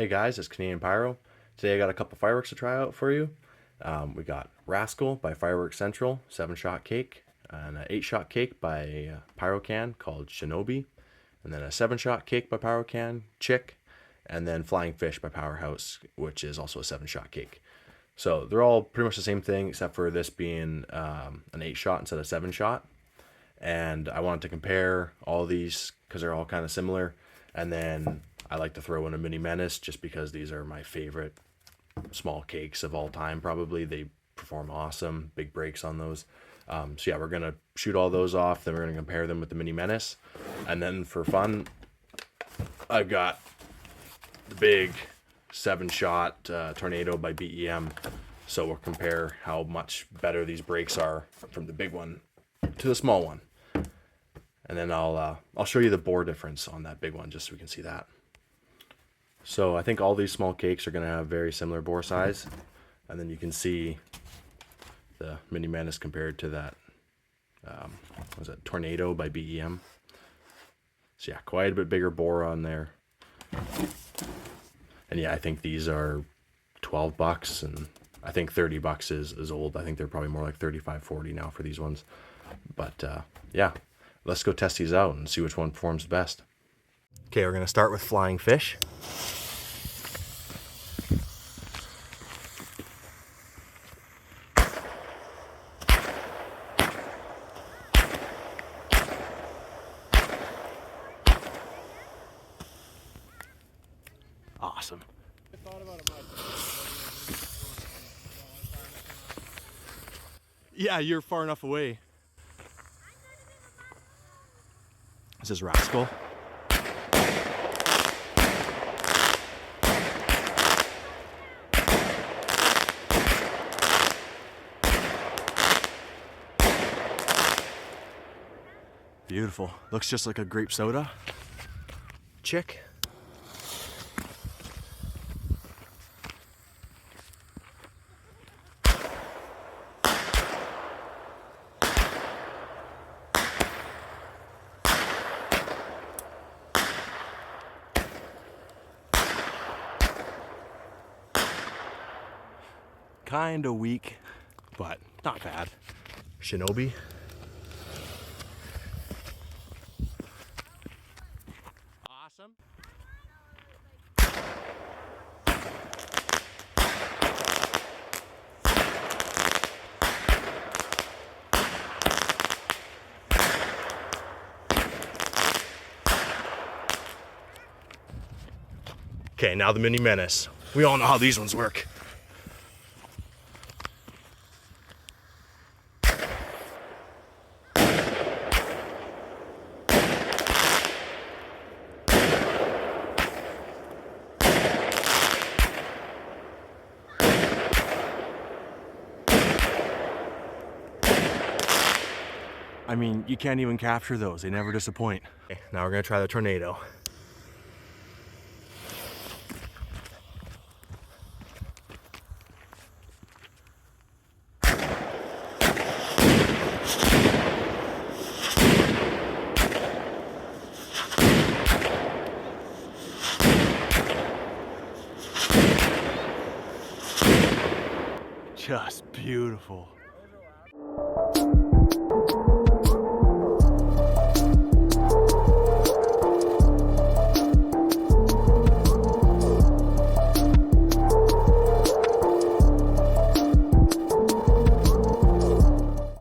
Hey guys, it's Canadian Pyro. Today I got a couple fireworks to try out for you. We got Rascal by Firework Central, 7-shot cake, and an 8-shot cake by Pyrocan called Shinobi, and then a 7-shot cake by Pyrocan, Chick, and then Flying Fish by Powerhouse, which is also a 7-shot cake. So they're all pretty much the same thing, except for this being an 8-shot instead of 7-shot. And I wanted to compare all these because they're all kind of similar. And then I like to throw in a mini Menace just because these are my favorite small cakes of all time, probably. They perform awesome, big breaks on those. So yeah, we're going to shoot all those off. Then we're going to compare them with the mini Menace. And then for fun, I've got the big 7-shot Tornado by BEM. So we'll compare how much better these breaks are from the big one to the small one. And then I'll show you the bore difference on that big one just so we can see that. So I think all these small cakes are going to have very similar bore size. And then you can see the mini Menace compared to that, what was it, Tornado by BEM. So yeah, quite a bit bigger bore on there. And yeah, I think these are $12, and I think $30 is old. I think they're probably more like $35, $40 now for these ones. But yeah, let's go test these out and see which one performs the best. Okay, we're going to start with Flying Fish. Awesome. Yeah, you're far enough away. This is Rascal. Beautiful. Looks just like a grape soda. Chick. Kinda weak, but not bad. Shinobi. Awesome. Okay, now the mini Menace. We all know how these ones work. I mean, you can't even capture those. They never disappoint. Okay, now we're gonna try the Tornado. Just beautiful.